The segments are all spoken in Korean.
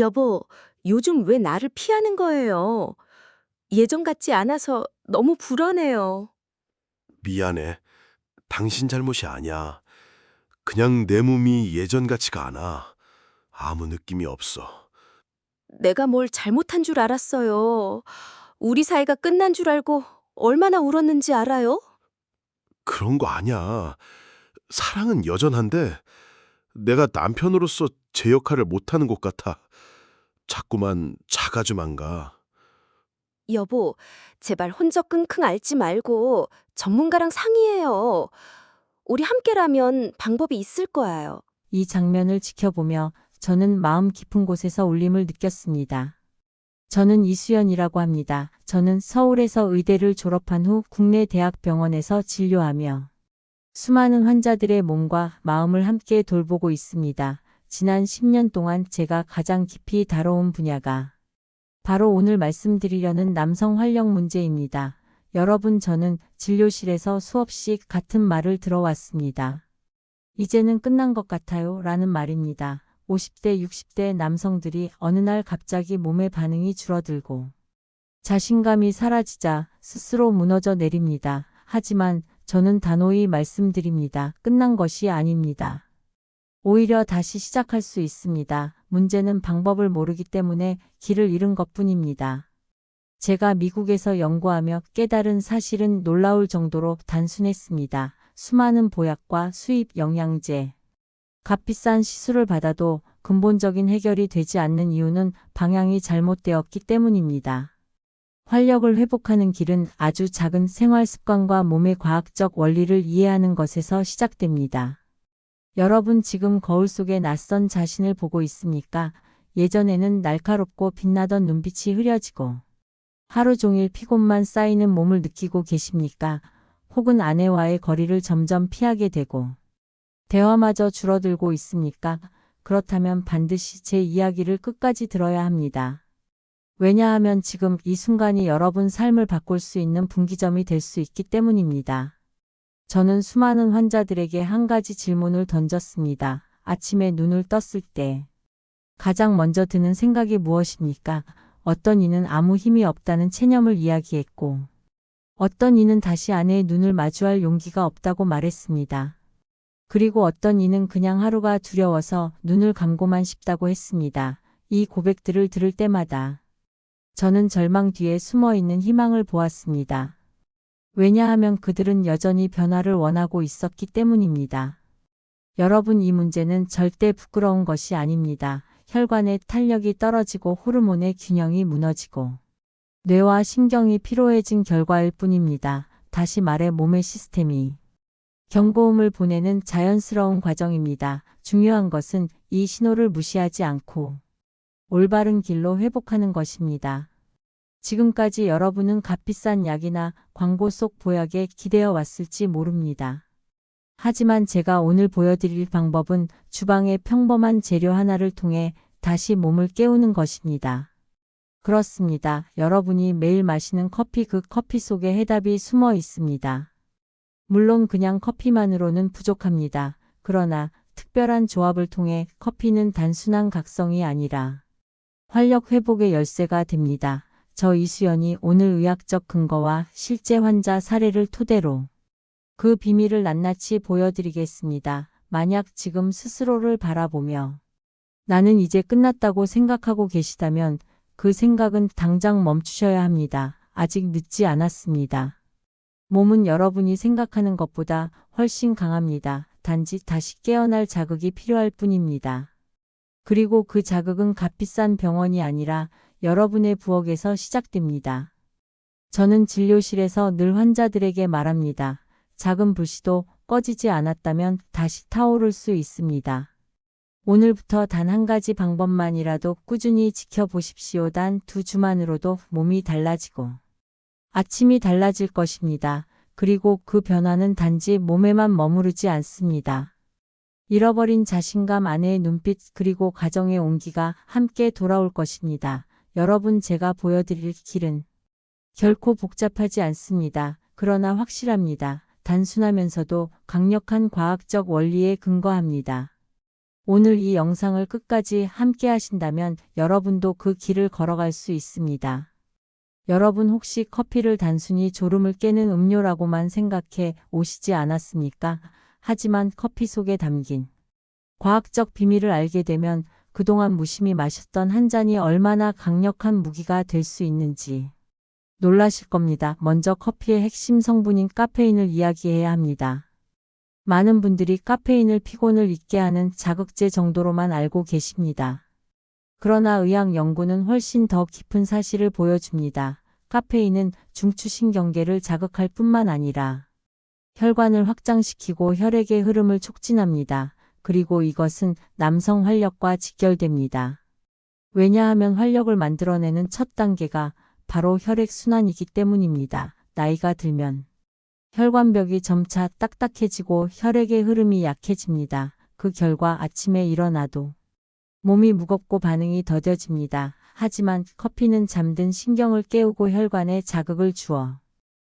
여보, 요즘 왜 나를 피하는 거예요? 예전 같지 않아서 너무 불안해요. 미안해. 당신 잘못이 아니야. 그냥 내 몸이 예전 같지가 않아. 아무 느낌이 없어. 내가 뭘 잘못한 줄 알았어요. 우리 사이가 끝난 줄 알고 얼마나 울었는지 알아요? 그런 거 아니야. 사랑은 여전한데 내가 남편으로서 제 역할을 못하는 것 같아. 자꾸만 작아져만 가. 여보, 제발 혼자 끙끙 앓지 말고 전문가랑 상의해요. 우리 함께라면 방법이 있을 거예요. 이 장면을 지켜보며 저는 마음 깊은 곳에서 울림을 느꼈습니다. 저는 이수연이라고 합니다. 저는 서울에서 의대를 졸업한 후 국내 대학병원에서 진료하며 수많은 환자들의 몸과 마음을 함께 돌보고 있습니다. 지난 10년 동안 제가 가장 깊이 다뤄온 분야가 바로 오늘 말씀드리려는 남성 활력 문제입니다. 여러분, 저는 진료실에서 수없이 같은 말을 들어왔습니다. 이제는 끝난 것 같아요 라는 말입니다. 50대, 60대 남성들이 어느 날 갑자기 몸의 반응이 줄어들고 자신감이 사라지자 스스로 무너져 내립니다. 하지만 저는 단호히 말씀드립니다. 끝난 것이 아닙니다. 오히려 다시 시작할 수 있습니다. 문제는 방법을 모르기 때문에 길을 잃은 것뿐입니다. 제가 미국에서 연구하며 깨달은 사실은 놀라울 정도로 단순했습니다. 수많은 보약과 수입 영양제, 값비싼 시술을 받아도 근본적인 해결이 되지 않는 이유는 방향이 잘못되었기 때문입니다. 활력을 회복하는 길은 아주 작은 생활 습관과 몸의 과학적 원리를 이해하는 것에서 시작됩니다. 여러분, 지금 거울 속에 낯선 자신을 보고 있습니까? 예전에는 날카롭고 빛나던 눈빛이 흐려지고 하루 종일 피곤만 쌓이는 몸을 느끼고 계십니까? 혹은 아내와의 거리를 점점 피하게 되고 대화마저 줄어들고 있습니까? 그렇다면 반드시 제 이야기를 끝까지 들어야 합니다. 왜냐하면 지금 이 순간이 여러분 삶을 바꿀 수 있는 분기점이 될 수 있기 때문입니다. 저는 수많은 환자들에게 한 가지 질문을 던졌습니다. 아침에 눈을 떴을 때 가장 먼저 드는 생각이 무엇입니까? 어떤 이는 아무 힘이 없다는 체념을 이야기했고, 어떤 이는 다시 아내의 눈을 마주할 용기가 없다고 말했습니다. 그리고 어떤 이는 그냥 하루가 두려워서 눈을 감고만 싶다고 했습니다. 이 고백들을 들을 때마다 저는 절망 뒤에 숨어 있는 희망을 보았습니다. 왜냐하면 그들은 여전히 변화를 원하고 있었기 때문입니다. 여러분, 이 문제는 절대 부끄러운 것이 아닙니다. 혈관의 탄력이 떨어지고 호르몬의 균형이 무너지고 뇌와 신경이 피로해진 결과일 뿐입니다. 다시 말해 몸의 시스템이 경고음을 보내는 자연스러운 과정입니다. 중요한 것은 이 신호를 무시하지 않고 올바른 길로 회복하는 것입니다. 지금까지 여러분은 값비싼 약이나 광고 속 보약에 기대어 왔을지 모릅니다. 하지만 제가 오늘 보여드릴 방법은 주방의 평범한 재료 하나를 통해 다시 몸을 깨우는 것입니다. 그렇습니다. 여러분이 매일 마시는 커피, 그 커피 속에 해답이 숨어 있습니다. 물론 그냥 커피만으로는 부족합니다. 그러나 특별한 조합을 통해 커피는 단순한 각성이 아니라 활력 회복의 열쇠가 됩니다. 저 이수연이 오늘 의학적 근거와 실제 환자 사례를 토대로 그 비밀을 낱낱이 보여드리겠습니다. 만약 지금 스스로를 바라보며 나는 이제 끝났다고 생각하고 계시다면 그 생각은 당장 멈추셔야 합니다. 아직 늦지 않았습니다. 몸은 여러분이 생각하는 것보다 훨씬 강합니다. 단지 다시 깨어날 자극이 필요할 뿐입니다. 그리고 그 자극은 값비싼 병원이 아니라 여러분의 부엌에서 시작됩니다. 저는 진료실에서 늘 환자들에게 말합니다. 작은 불씨도 꺼지지 않았다면 다시 타오를 수 있습니다. 오늘부터 단 한 가지 방법만이라도 꾸준히 지켜보십시오. 단 2주만으로도 몸이 달라지고 아침이 달라질 것입니다. 그리고 그 변화는 단지 몸에만 머무르지 않습니다. 잃어버린 자신감, 아내의 눈빛, 그리고 가정의 온기가 함께 돌아올 것입니다. 여러분, 제가 보여드릴 길은 결코 복잡하지 않습니다. 그러나 확실합니다. 단순하면서도 강력한 과학적 원리에 근거합니다. 오늘 이 영상을 끝까지 함께 하신다면 여러분도 그 길을 걸어갈 수 있습니다. 여러분 혹시 커피를 단순히 졸음을 깨는 음료라고만 생각해 오시지 않았습니까? 하지만 커피 속에 담긴 과학적 비밀을 알게 되면 그동안 무심히 마셨던 한 잔이 얼마나 강력한 무기가 될 수 있는지 놀라실 겁니다. 먼저 커피의 핵심 성분인 카페인을 이야기해야 합니다. 많은 분들이 카페인을 피곤을 잊게 하는 자극제 정도로만 알고 계십니다. 그러나 의학 연구는 훨씬 더 깊은 사실을 보여줍니다. 카페인은 중추신경계를 자극할 뿐만 아니라 혈관을 확장시키고 혈액의 흐름을 촉진합니다. 그리고 이것은 남성 활력과 직결됩니다. 왜냐하면 활력을 만들어내는 첫 단계가 바로 혈액순환이기 때문입니다. 나이가 들면 혈관벽이 점차 딱딱해지고 혈액의 흐름이 약해집니다. 그 결과 아침에 일어나도 몸이 무겁고 반응이 더뎌집니다. 하지만 커피는 잠든 신경을 깨우고 혈관에 자극을 주어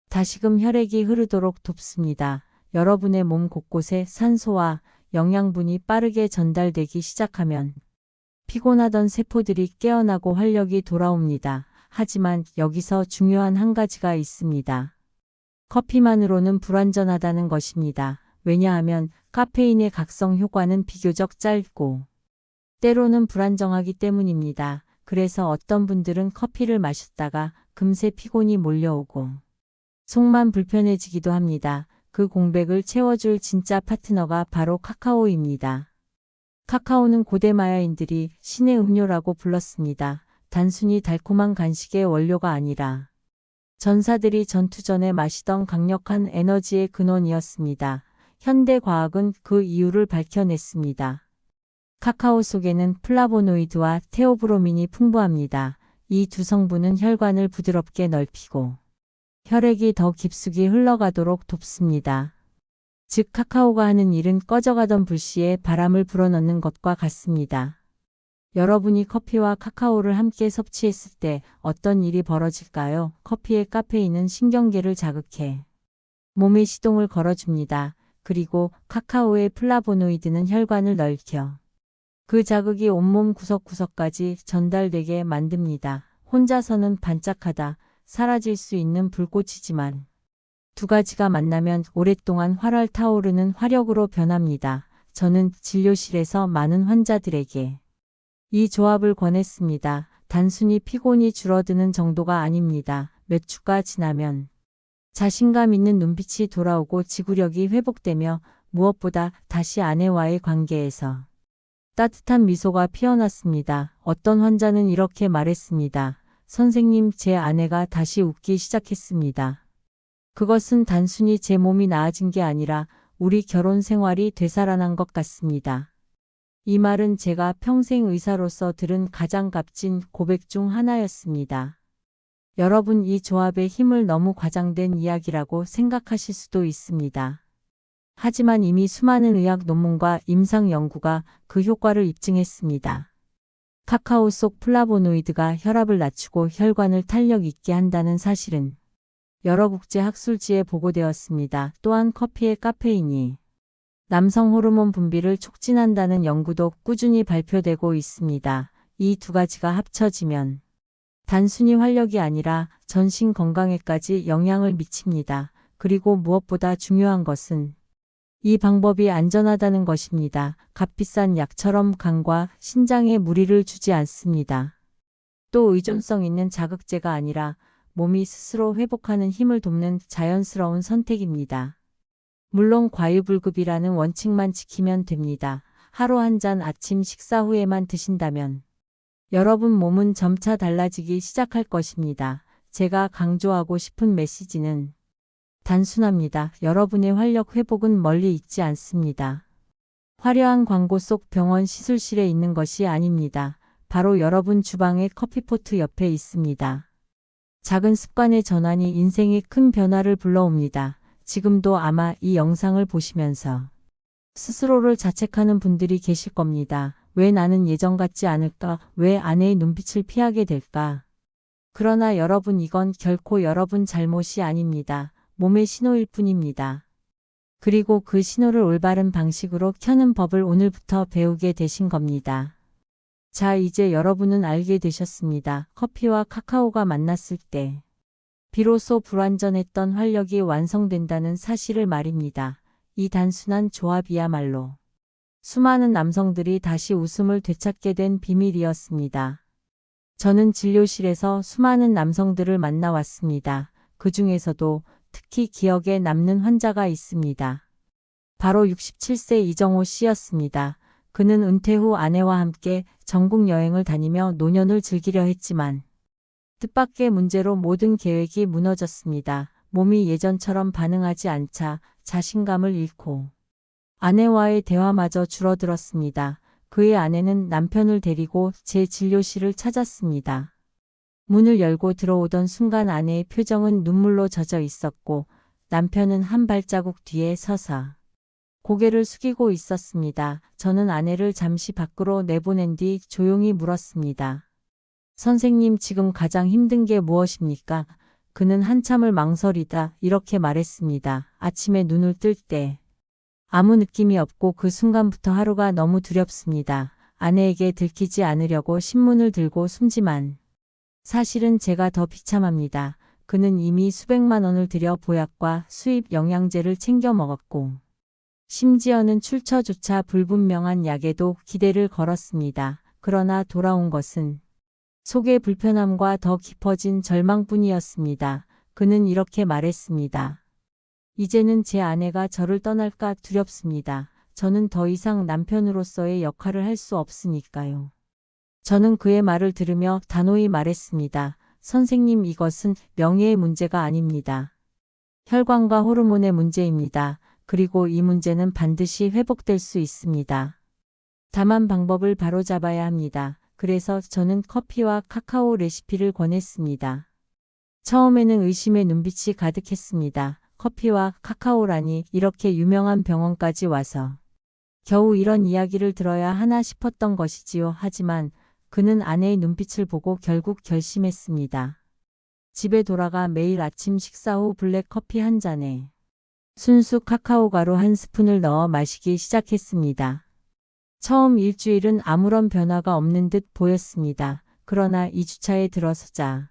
다시금 혈액이 흐르도록 돕습니다. 여러분의 몸 곳곳에 산소와 영양분이 빠르게 전달되기 시작하면 피곤하던 세포들이 깨어나고 활력이 돌아옵니다. 하지만 여기서 중요한 한 가지가 있습니다. 커피만으로는 불완전하다는 것입니다. 왜냐하면 카페인의 각성 효과는 비교적 짧고 때로는 불안정하기 때문입니다. 그래서 어떤 분들은 커피를 마셨다가 금세 피곤이 몰려오고 속만 불편해지기도 합니다. 그 공백을 채워줄 진짜 파트너가 바로 카카오입니다. 카카오는 고대 마야인들이 신의 음료라고 불렀습니다. 단순히 달콤한 간식의 원료가 아니라 전사들이 전투 전에 마시던 강력한 에너지의 근원이었습니다. 현대 과학은 그 이유를 밝혀냈습니다. 카카오 속에는 플라보노이드와 테오브로민이 풍부합니다. 이 두 성분은 혈관을 부드럽게 넓히고 혈액이 더 깊숙이 흘러가도록 돕습니다. 즉 카카오가 하는 일은 꺼져가던 불씨에 바람을 불어넣는 것과 같습니다. 여러분이 커피와 카카오를 함께 섭취했을 때 어떤 일이 벌어질까요? 커피의 카페인은 신경계를 자극해 몸의 시동을 걸어줍니다. 그리고 카카오의 플라보노이드는 혈관을 넓혀 그 자극이 온몸 구석구석까지 전달되게 만듭니다. 혼자서는 반짝하다 사라질 수 있는 불꽃이지만 두 가지가 만나면 오랫동안 활활 타오르는 화력으로 변합니다. 저는 진료실에서 많은 환자들에게 이 조합을 권했습니다. 단순히 피곤이 줄어드는 정도가 아닙니다. 몇 주가 지나면 자신감 있는 눈빛이 돌아오고 지구력이 회복되며 무엇보다 다시 아내와의 관계에서 따뜻한 미소가 피어났습니다. 어떤 환자는 이렇게 말했습니다. 선생님, 제 아내가 다시 웃기 시작했습니다. 그것은 단순히 제 몸이 나아진 게 아니라 우리 결혼 생활이 되살아난 것 같습니다. 이 말은 제가 평생 의사로서 들은 가장 값진 고백 중 하나였습니다. 여러분, 이 조합의 힘을 너무 과장된 이야기라고 생각하실 수도 있습니다. 하지만 이미 수많은 의학 논문과 임상 연구가 그 효과를 입증했습니다. 카카오 속 플라보노이드가 혈압을 낮추고 혈관을 탄력 있게 한다는 사실은 여러 국제 학술지에 보고되었습니다. 또한 커피의 카페인이 남성 호르몬 분비를 촉진한다는 연구도 꾸준히 발표되고 있습니다. 이 두 가지가 합쳐지면 단순히 활력이 아니라 전신 건강에까지 영향을 미칩니다. 그리고 무엇보다 중요한 것은 이 방법이 안전하다는 것입니다. 값비싼 약처럼 간과 신장에 무리를 주지 않습니다. 또 의존성 있는 자극제가 아니라 몸이 스스로 회복하는 힘을 돕는 자연스러운 선택입니다. 물론 과유불급이라는 원칙만 지키면 됩니다. 하루 한 잔 아침 식사 후에만 드신다면 여러분 몸은 점차 달라지기 시작할 것입니다. 제가 강조하고 싶은 메시지는 단순합니다. 여러분의 활력 회복은 멀리 있지 않습니다. 화려한 광고 속 병원 시술실에 있는 것이 아닙니다. 바로 여러분 주방의 커피포트 옆에 있습니다. 작은 습관의 전환이 인생에 큰 변화를 불러옵니다. 지금도 아마 이 영상을 보시면서 스스로를 자책하는 분들이 계실 겁니다. 왜 나는 예전 같지 않을까? 왜 아내의 눈빛을 피하게 될까? 그러나 여러분, 이건 결코 여러분 잘못이 아닙니다. 몸의 신호일 뿐입니다. 그리고 그 신호를 올바른 방식으로 켜는 법을 오늘부터 배우게 되신 겁니다. 자, 이제 여러분은 알게 되셨습니다. 커피와 카카오가 만났을 때 비로소 불완전했던 활력이 완성된다는 사실을 말입니다. 이 단순한 조합이야말로 수많은 남성들이 다시 웃음을 되찾게 된 비밀이었습니다. 저는 진료실에서 수많은 남성들을 만나왔습니다. 그 중에서도 특히 기억에 남는 환자가 있습니다. 바로 67세 이정호 씨였습니다. 그는 은퇴 후 아내와 함께 전국 여행을 다니며 노년을 즐기려 했지만 뜻밖의 문제로 모든 계획이 무너졌습니다. 몸이 예전처럼 반응하지 않자 자신감을 잃고 아내와의 대화마저 줄어들었습니다. 그의 아내는 남편을 데리고 제 진료실을 찾았습니다. 문을 열고 들어오던 순간 아내의 표정은 눈물로 젖어 있었고 남편은 한 발자국 뒤에 서서 고개를 숙이고 있었습니다. 저는 아내를 잠시 밖으로 내보낸 뒤 조용히 물었습니다. 선생님, 지금 가장 힘든 게 무엇입니까? 그는 한참을 망설이다 이렇게 말했습니다. 아침에 눈을 뜰 때 아무 느낌이 없고 그 순간부터 하루가 너무 두렵습니다. 아내에게 들키지 않으려고 신문을 들고 숨지만 사실은 제가 더 비참합니다. 그는 이미 수백만 원을 들여 보약과 수입 영양제를 챙겨 먹었고 심지어는 출처조차 불분명한 약에도 기대를 걸었습니다. 그러나 돌아온 것은 속의 불편함과 더 깊어진 절망뿐이었습니다. 그는 이렇게 말했습니다. 이제는 제 아내가 저를 떠날까 두렵습니다. 저는 더 이상 남편으로서의 역할을 할 수 없으니까요. 저는 그의 말을 들으며 단호히 말했습니다. 선생님, 이것은 명예의 문제가 아닙니다. 혈관과 호르몬의 문제입니다. 그리고 이 문제는 반드시 회복될 수 있습니다. 다만 방법을 바로잡아야 합니다. 그래서 저는 커피와 카카오 레시피를 권했습니다. 처음에는 의심의 눈빛이 가득했습니다. 커피와 카카오라니 이렇게 유명한 병원까지 와서 겨우 이런 이야기를 들어야 하나 싶었던 것이지요. 하지만 그는 아내의 눈빛을 보고 결국 결심했습니다. 집에 돌아가 매일 아침 식사 후 블랙 커피 한 잔에 순수 카카오 가루 한 스푼을 넣어 마시기 시작했습니다. 처음 일주일은 아무런 변화가 없는 듯 보였습니다. 그러나 2주차에 들어서자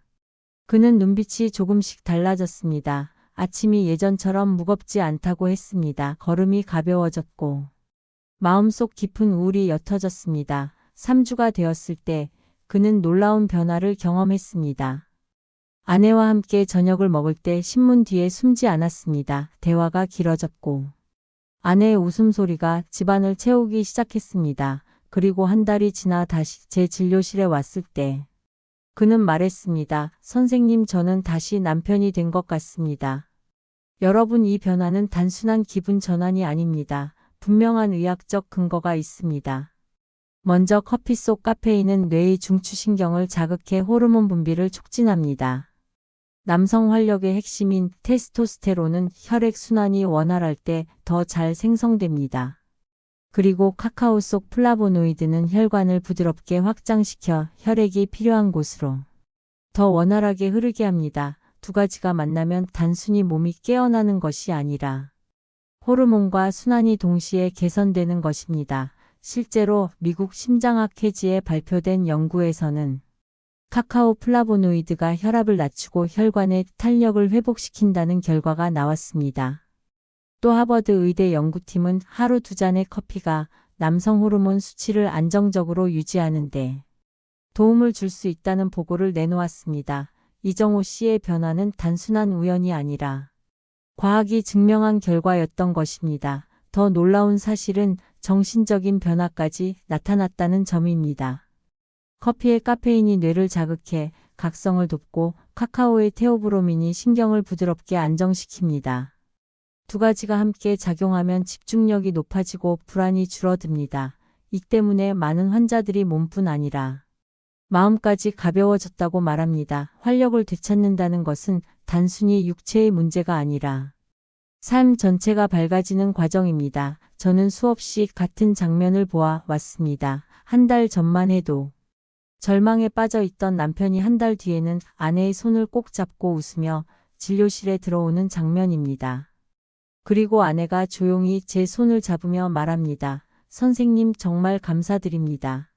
그는 눈빛이 조금씩 달라졌습니다. 아침이 예전처럼 무겁지 않다고 했습니다. 걸음이 가벼워졌고 마음속 깊은 우울이 옅어졌습니다. 3주가 되었을 때 그는 놀라운 변화를 경험했습니다. 아내와 함께 저녁을 먹을 때 신문 뒤에 숨지 않았습니다. 대화가 길어졌고 아내의 웃음소리가 집안을 채우기 시작했습니다. 그리고 한 달이 지나 다시 제 진료실에 왔을 때 그는 말했습니다. 선생님, 저는 다시 남편이 된 것 같습니다. 여러분, 이 변화는 단순한 기분 전환이 아닙니다. 분명한 의학적 근거가 있습니다. 먼저 커피 속 카페인은 뇌의 중추신경을 자극해 호르몬 분비를 촉진합니다. 남성 활력의 핵심인 테스토스테론은 혈액 순환이 원활할 때 더 잘 생성됩니다. 그리고 카카오 속 플라보노이드는 혈관을 부드럽게 확장시켜 혈액이 필요한 곳으로 더 원활하게 흐르게 합니다. 두 가지가 만나면 단순히 몸이 깨어나는 것이 아니라 호르몬과 순환이 동시에 개선되는 것입니다. 실제로 미국 심장학회지에 발표된 연구에서는 카카오 플라보노이드가 혈압을 낮추고 혈관의 탄력을 회복시킨다는 결과가 나왔습니다. 또 하버드 의대 연구팀은 하루 2잔의 커피가 남성 호르몬 수치를 안정적으로 유지하는 데 도움을 줄 수 있다는 보고를 내놓았습니다. 이정호 씨의 변화는 단순한 우연이 아니라 과학이 증명한 결과였던 것입니다. 더 놀라운 사실은 정신적인 변화까지 나타났다는 점입니다. 커피의 카페인이 뇌를 자극해 각성을 돕고 카카오의 테오브로민이 신경을 부드럽게 안정시킵니다. 두 가지가 함께 작용하면 집중력이 높아지고 불안이 줄어듭니다. 이 때문에 많은 환자들이 몸뿐 아니라 마음까지 가벼워졌다고 말합니다. 활력을 되찾는다는 것은 단순히 육체의 문제가 아니라 삶 전체가 밝아지는 과정입니다. 저는 수없이 같은 장면을 보아 왔습니다. 한 달 전만 해도 절망에 빠져 있던 남편이 한 달 뒤에는 아내의 손을 꼭 잡고 웃으며 진료실에 들어오는 장면입니다. 그리고 아내가 조용히 제 손을 잡으며 말합니다. 선생님 정말 감사드립니다.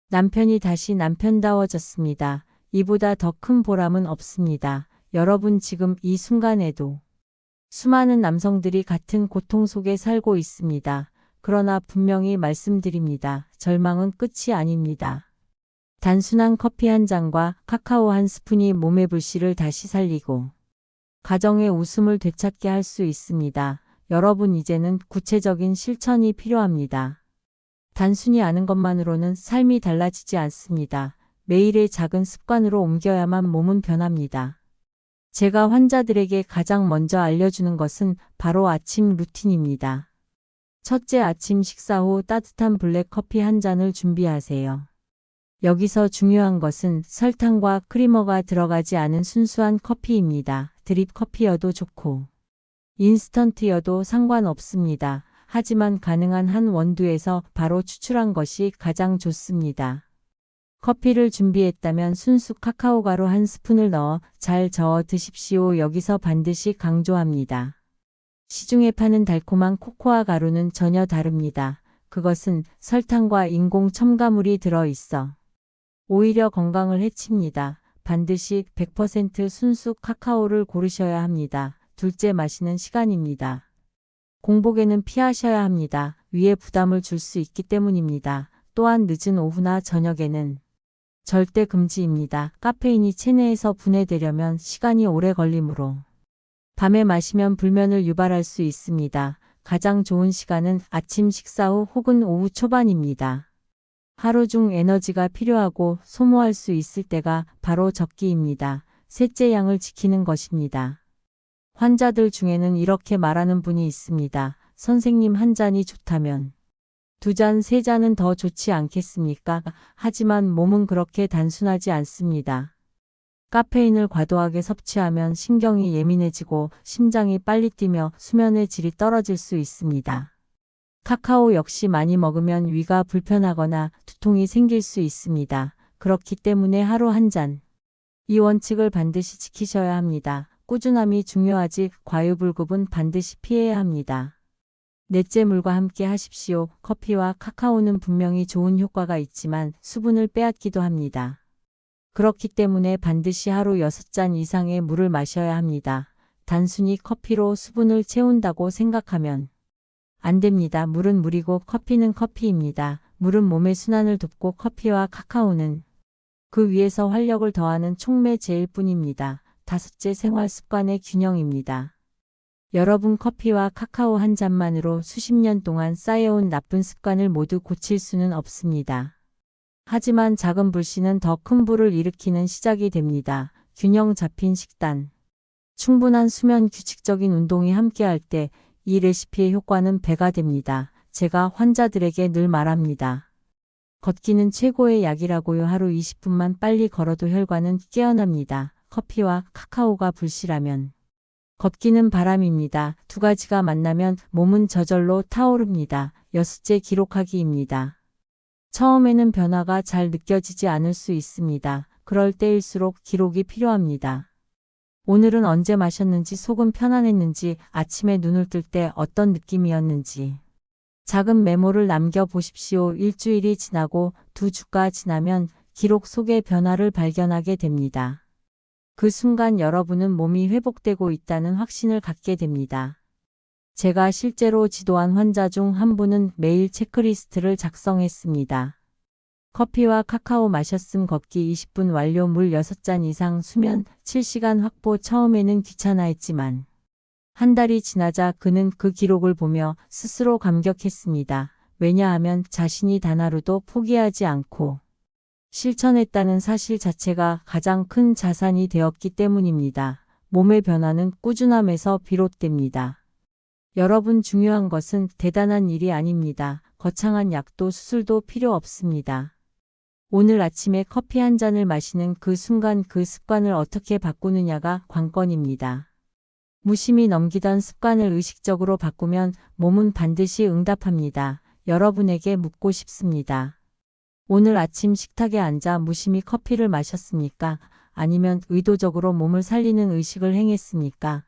남편이 다시 남편다워졌습니다. 이보다 더 큰 보람은 없습니다. 여러분 지금 이 순간에도 수많은 남성들이 같은 고통 속에 살고 있습니다. 그러나 분명히 말씀드립니다. 절망은 끝이 아닙니다. 단순한 커피 한 잔과 카카오 한 스푼이 몸의 불씨를 다시 살리고 가정의 웃음을 되찾게 할 수 있습니다. 여러분 이제는 구체적인 실천이 필요합니다. 단순히 아는 것만으로는 삶이 달라지지 않습니다. 매일의 작은 습관으로 옮겨야만 몸은 변합니다. 제가 환자들에게 가장 먼저 알려주는 것은 바로 아침 루틴입니다. 첫째, 아침 식사 후 따뜻한 블랙 커피 한 잔을 준비하세요. 여기서 중요한 것은 설탕과 크리머가 들어가지 않은 순수한 커피입니다. 드립 커피여도 좋고 인스턴트여도 상관없습니다. 하지만 가능한 한 원두에서 바로 추출한 것이 가장 좋습니다. 커피를 준비했다면 순수 카카오 가루 한 스푼을 넣어 잘 저어 드십시오. 여기서 반드시 강조합니다. 시중에 파는 달콤한 코코아 가루는 전혀 다릅니다. 그것은 설탕과 인공 첨가물이 들어있어 오히려 건강을 해칩니다. 반드시 100% 순수 카카오를 고르셔야 합니다. 둘째, 마시는 시간입니다. 공복에는 피하셔야 합니다. 위에 부담을 줄 수 있기 때문입니다. 또한 늦은 오후나 저녁에는 절대 금지입니다. 카페인이 체내에서 분해되려면 시간이 오래 걸리므로 밤에 마시면 불면을 유발할 수 있습니다. 가장 좋은 시간은 아침 식사 후 혹은 오후 초반입니다. 하루 중 에너지가 필요하고 소모할 수 있을 때가 바로 적기입니다. 셋째, 양을 지키는 것입니다. 환자들 중에는 이렇게 말하는 분이 있습니다. 선생님, 한 잔이 좋다면 2잔, 3잔은 더 좋지 않겠습니까? 하지만 몸은 그렇게 단순하지 않습니다. 카페인을 과도하게 섭취하면 신경이 예민해지고 심장이 빨리 뛰며 수면의 질이 떨어질 수 있습니다. 카카오 역시 많이 먹으면 위가 불편하거나 두통이 생길 수 있습니다. 그렇기 때문에 하루 한 잔. 이 원칙을 반드시 지키셔야 합니다. 꾸준함이 중요하지 과유불급은 반드시 피해야 합니다. 넷째, 물과 함께 하십시오. 커피와 카카오는 분명히 좋은 효과가 있지만 수분을 빼앗기도 합니다. 그렇기 때문에 반드시 하루 6잔 이상의 물을 마셔야 합니다. 단순히 커피로 수분을 채운다고 생각하면 안 됩니다. 물은 물이고 커피는 커피입니다. 물은 몸의 순환을 돕고 커피와 카카오는 그 위에서 활력을 더하는 촉매제일 뿐입니다. 다섯째, 생활 습관의 균형입니다. 여러분, 커피와 카카오 한 잔만으로 수십 년 동안 쌓여온 나쁜 습관을 모두 고칠 수는 없습니다. 하지만 작은 불씨는 더 큰 불을 일으키는 시작이 됩니다. 균형 잡힌 식단, 충분한 수면, 규칙적인 운동이 함께할 때 이 레시피의 효과는 배가 됩니다. 제가 환자들에게 늘 말합니다. 걷기는 최고의 약이라고요. 하루 20분만 빨리 걸어도 혈관은 깨어납니다. 커피와 카카오가 불씨라면 걷기는 바람입니다. 두 가지가 만나면 몸은 저절로 타오릅니다. 여섯째, 기록하기입니다. 처음에는 변화가 잘 느껴지지 않을 수 있습니다. 그럴 때일수록 기록이 필요합니다. 오늘은 언제 마셨는지, 속은 편안했는지, 아침에 눈을 뜰 때 어떤 느낌이었는지 작은 메모를 남겨보십시오. 일주일이 지나고 2주가 지나면 기록 속의 변화를 발견하게 됩니다. 그 순간 여러분은 몸이 회복되고 있다는 확신을 갖게 됩니다. 제가 실제로 지도한 환자 중 한 분은 매일 체크리스트를 작성했습니다. 커피와 카카오 마셨음, 걷기 20분 완료, 물 6잔 이상, 수면 7시간 확보. 처음에는 귀찮아했지만 한 달이 지나자 그는 그 기록을 보며 스스로 감격했습니다. 왜냐하면 자신이 단 하루도 포기하지 않고 실천했다는 사실 자체가 가장 큰 자산이 되었기 때문입니다. 몸의 변화는 꾸준함에서 비롯됩니다. 여러분, 중요한 것은 대단한 일이 아닙니다. 거창한 약도 수술도 필요 없습니다. 오늘 아침에 커피 한 잔을 마시는 그 순간 그 습관을 어떻게 바꾸느냐가 관건입니다. 무심히 넘기던 습관을 의식적으로 바꾸면 몸은 반드시 응답합니다. 여러분에게 묻고 싶습니다. 오늘 아침 식탁에 앉아 무심히 커피를 마셨습니까? 아니면 의도적으로 몸을 살리는 의식을 행했습니까?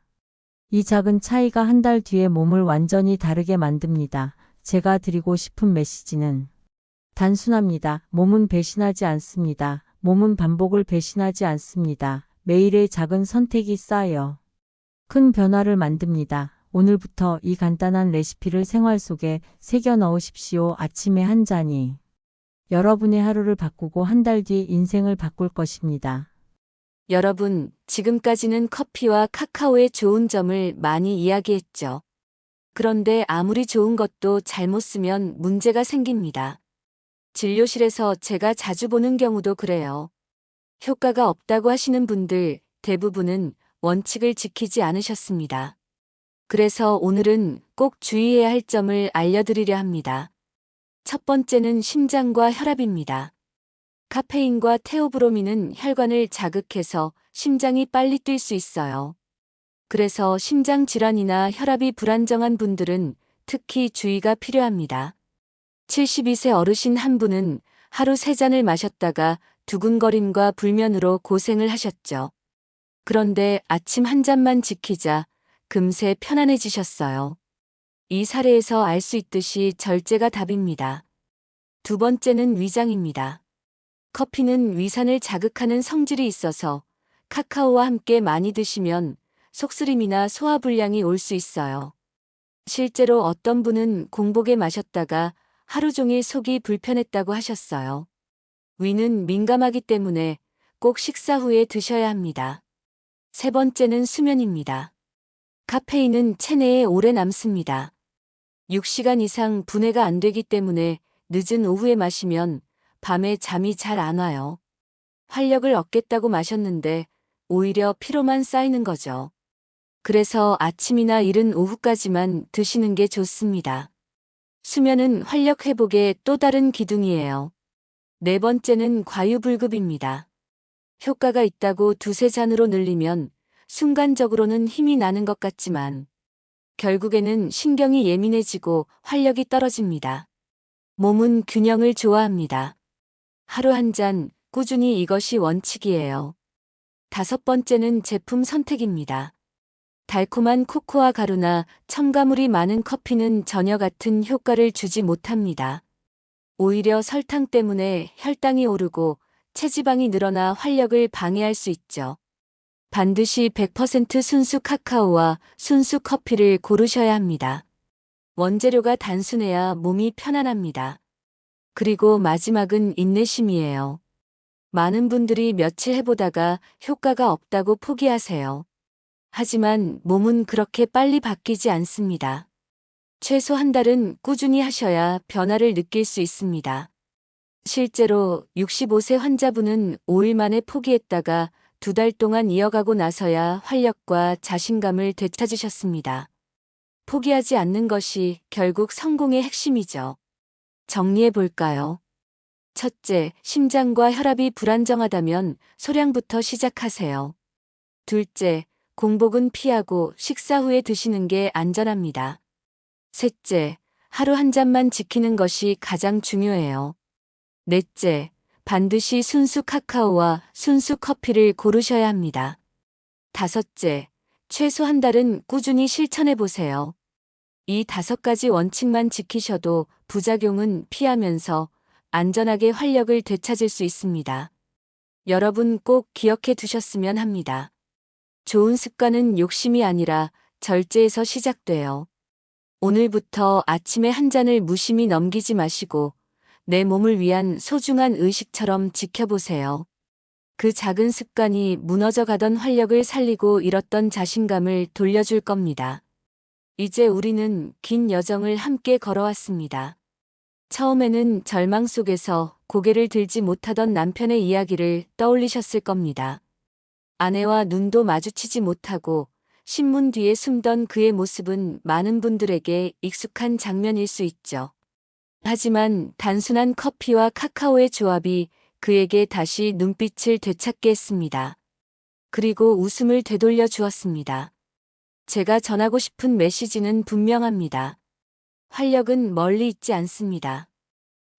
이 작은 차이가 한 달 뒤에 몸을 완전히 다르게 만듭니다. 제가 드리고 싶은 메시지는 단순합니다. 몸은 배신하지 않습니다. 몸은 반복을 배신하지 않습니다. 매일의 작은 선택이 쌓여 큰 변화를 만듭니다. 오늘부터 이 간단한 레시피를 생활 속에 새겨 넣으십시오. 아침에 한 잔이 여러분의 하루를 바꾸고 한 달 뒤 인생을 바꿀 것입니다. 여러분, 지금까지는 커피와 카카오의 좋은 점을 많이 이야기했죠. 그런데 아무리 좋은 것도 잘못 쓰면 문제가 생깁니다. 진료실에서 제가 자주 보는 경우도 그래요. 효과가 없다고 하시는 분들 대부분은 원칙을 지키지 않으셨습니다. 그래서 오늘은 꼭 주의해야 할 점을 알려드리려 합니다. 첫 번째는 심장과 혈압입니다. 카페인과 테오브로민은 혈관을 자극해서 심장이 빨리 뛸 수 있어요. 그래서 심장 질환이나 혈압이 불안정한 분들은 특히 주의가 필요합니다. 72세 어르신 한 분은 하루 3잔을 마셨다가 두근거림과 불면으로 고생을 하셨죠. 그런데 아침 한 잔만 지키자 금세 편안해지셨어요. 이 사례에서 알 수 있듯이 절제가 답입니다. 두 번째는 위장입니다. 커피는 위산을 자극하는 성질이 있어서 카카오와 함께 많이 드시면 속쓰림이나 소화불량이 올 수 있어요. 실제로 어떤 분은 공복에 마셨다가 하루 종일 속이 불편했다고 하셨어요. 위는 민감하기 때문에 꼭 식사 후에 드셔야 합니다. 세 번째는 수면입니다. 카페인은 체내에 오래 남습니다. 6시간 이상 분해가 안 되기 때문에 늦은 오후에 마시면 밤에 잠이 잘 안 와요. 활력을 얻겠다고 마셨는데 오히려 피로만 쌓이는 거죠. 그래서 아침이나 이른 오후까지만 드시는 게 좋습니다. 수면은 활력 회복의 또 다른 기둥이에요. 네 번째는 과유불급입니다. 효과가 있다고 두세 잔으로 늘리면 순간적으로는 힘이 나는 것 같지만 결국에는 신경이 예민해지고 활력이 떨어집니다. 몸은 균형을 좋아합니다. 하루 한 잔 꾸준히 이것이 원칙이에요. 다섯 번째는 제품 선택입니다. 달콤한 코코아 가루나 첨가물이 많은 커피는 전혀 같은 효과를 주지 못합니다. 오히려 설탕 때문에 혈당이 오르고 체지방이 늘어나 활력을 방해할 수 있죠. 반드시 100% 순수 카카오와 순수 커피를 고르셔야 합니다. 원재료가 단순해야 몸이 편안합니다. 그리고 마지막은 인내심이에요. 많은 분들이 며칠 해보다가 효과가 없다고 포기하세요. 하지만 몸은 그렇게 빨리 바뀌지 않습니다. 최소 한 달은 꾸준히 하셔야 변화를 느낄 수 있습니다. 실제로 65세 환자분은 5일 만에 포기했다가 2달 동안 이어가고 나서야 활력과 자신감을 되찾으셨습니다. 포기하지 않는 것이 결국 성공의 핵심이죠. 정리해 볼까요? 첫째, 심장과 혈압이 불안정하다면 소량부터 시작하세요. 둘째, 공복은 피하고 식사 후에 드시는 게 안전합니다. 셋째, 하루 한 잔만 지키는 것이 가장 중요해요. 넷째, 반드시 순수 카카오와 순수 커피를 고르셔야 합니다. 다섯째, 최소 한 달은 꾸준히 실천해 보세요. 이 5가지 원칙만 지키셔도 부작용은 피하면서 안전하게 활력을 되찾을 수 있습니다. 여러분 꼭 기억해 두셨으면 합니다. 좋은 습관은 욕심이 아니라 절제에서 시작돼요. 오늘부터 아침에 한 잔을 무심히 넘기지 마시고 내 몸을 위한 소중한 의식처럼 지켜보세요. 그 작은 습관이 무너져 가던 활력을 살리고 잃었던 자신감을 돌려줄 겁니다. 이제 우리는 긴 여정을 함께 걸어왔습니다. 처음에는 절망 속에서 고개를 들지 못하던 남편의 이야기를 떠올리셨을 겁니다. 아내와 눈도 마주치지 못하고 신문 뒤에 숨던 그의 모습은 많은 분들에게 익숙한 장면일 수 있죠. 하지만 단순한 커피와 카카오의 조합이 그에게 다시 눈빛을 되찾게 했습니다. 그리고 웃음을 되돌려 주었습니다. 제가 전하고 싶은 메시지는 분명합니다. 활력은 멀리 있지 않습니다.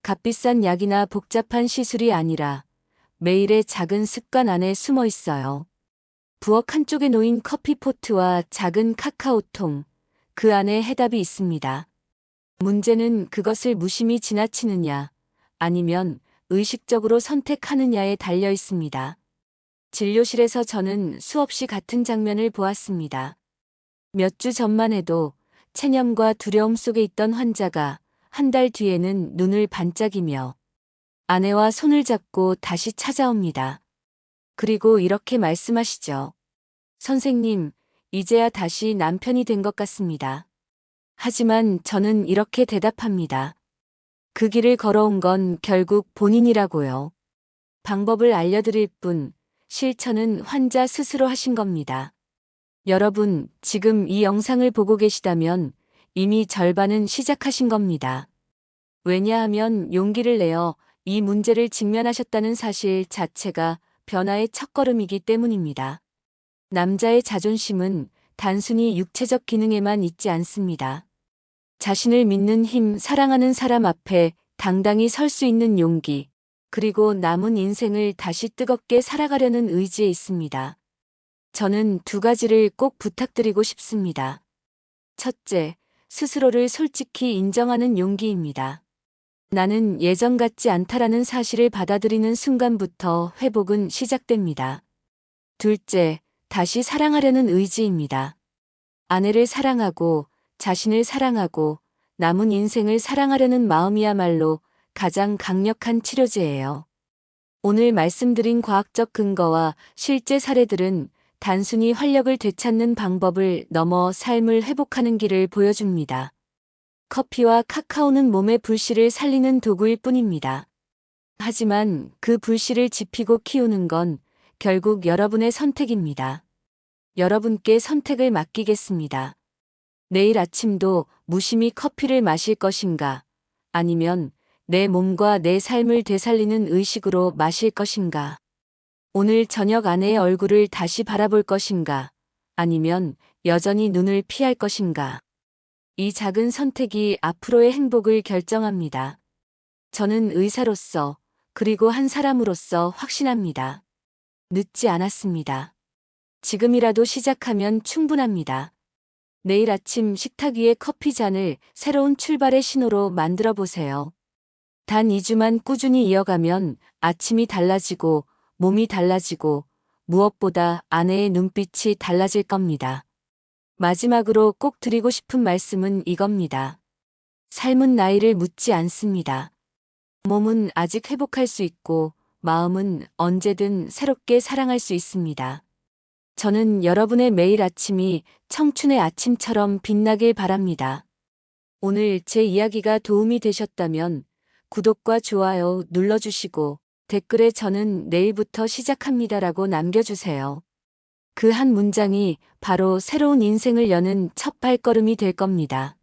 값비싼 약이나 복잡한 시술이 아니라 매일의 작은 습관 안에 숨어 있어요. 부엌 한쪽에 놓인 커피포트와 작은 카카오통, 그 안에 해답이 있습니다. 문제는 그것을 무심히 지나치느냐, 아니면 의식적으로 선택하느냐에 달려 있습니다. 진료실에서 저는 수없이 같은 장면을 보았습니다. 몇 주 전만 해도 체념과 두려움 속에 있던 환자가 한 달 뒤에는 눈을 반짝이며 아내와 손을 잡고 다시 찾아옵니다. 그리고 이렇게 말씀하시죠. 선생님, 이제야 다시 남편이 된 것 같습니다. 하지만 저는 이렇게 대답합니다. 그 길을 걸어온 건 결국 본인이라고요. 방법을 알려드릴 뿐, 실천은 환자 스스로 하신 겁니다. 여러분, 지금 이 영상을 보고 계시다면 이미 절반은 시작하신 겁니다. 왜냐하면 용기를 내어 이 문제를 직면하셨다는 사실 자체가 변화의 첫걸음이기 때문입니다. 남자의 자존심은 단순히 육체적 기능에만 있지 않습니다. 자신을 믿는 힘, 사랑하는 사람 앞에 당당히 설 수 있는 용기, 그리고 남은 인생을 다시 뜨겁게 살아가려는 의지에 있습니다. 저는 두 가지를 꼭 부탁드리고 싶습니다. 첫째, 스스로를 솔직히 인정하는 용기입니다. 나는 예전 같지 않다라는 사실을 받아들이는 순간부터 회복은 시작됩니다. 둘째, 다시 사랑하려는 의지입니다. 아내를 사랑하고, 자신을 사랑하고, 남은 인생을 사랑하려는 마음이야말로 가장 강력한 치료제예요. 오늘 말씀드린 과학적 근거와 실제 사례들은 단순히 활력을 되찾는 방법을 넘어 삶을 회복하는 길을 보여줍니다. 커피와 카카오는 몸의 불씨를 살리는 도구일 뿐입니다. 하지만 그 불씨를 지피고 키우는 건 결국 여러분의 선택입니다. 여러분께 선택을 맡기겠습니다. 내일 아침도 무심히 커피를 마실 것인가? 아니면 내 몸과 내 삶을 되살리는 의식으로 마실 것인가? 오늘 저녁 아내의 얼굴을 다시 바라볼 것인가? 아니면 여전히 눈을 피할 것인가? 이 작은 선택이 앞으로의 행복을 결정합니다. 저는 의사로서, 그리고 한 사람으로서 확신합니다. 늦지 않았습니다. 지금이라도 시작하면 충분합니다. 내일 아침 식탁 위에 커피 잔을 새로운 출발의 신호로 만들어 보세요. 단 2주만 꾸준히 이어가면 아침이 달라지고 몸이 달라지고 무엇보다 아내의 눈빛이 달라질 겁니다. 마지막으로 꼭 드리고 싶은 말씀은 이겁니다. 삶은 나이를 묻지 않습니다. 몸은 아직 회복할 수 있고 마음은 언제든 새롭게 사랑할 수 있습니다. 저는 여러분의 매일 아침이 청춘의 아침처럼 빛나길 바랍니다. 오늘 제 이야기가 도움이 되셨다면 구독과 좋아요 눌러주시고 댓글에 저는 내일부터 시작합니다라고 남겨주세요. 그 한 문장이 바로 새로운 인생을 여는 첫 발걸음이 될 겁니다.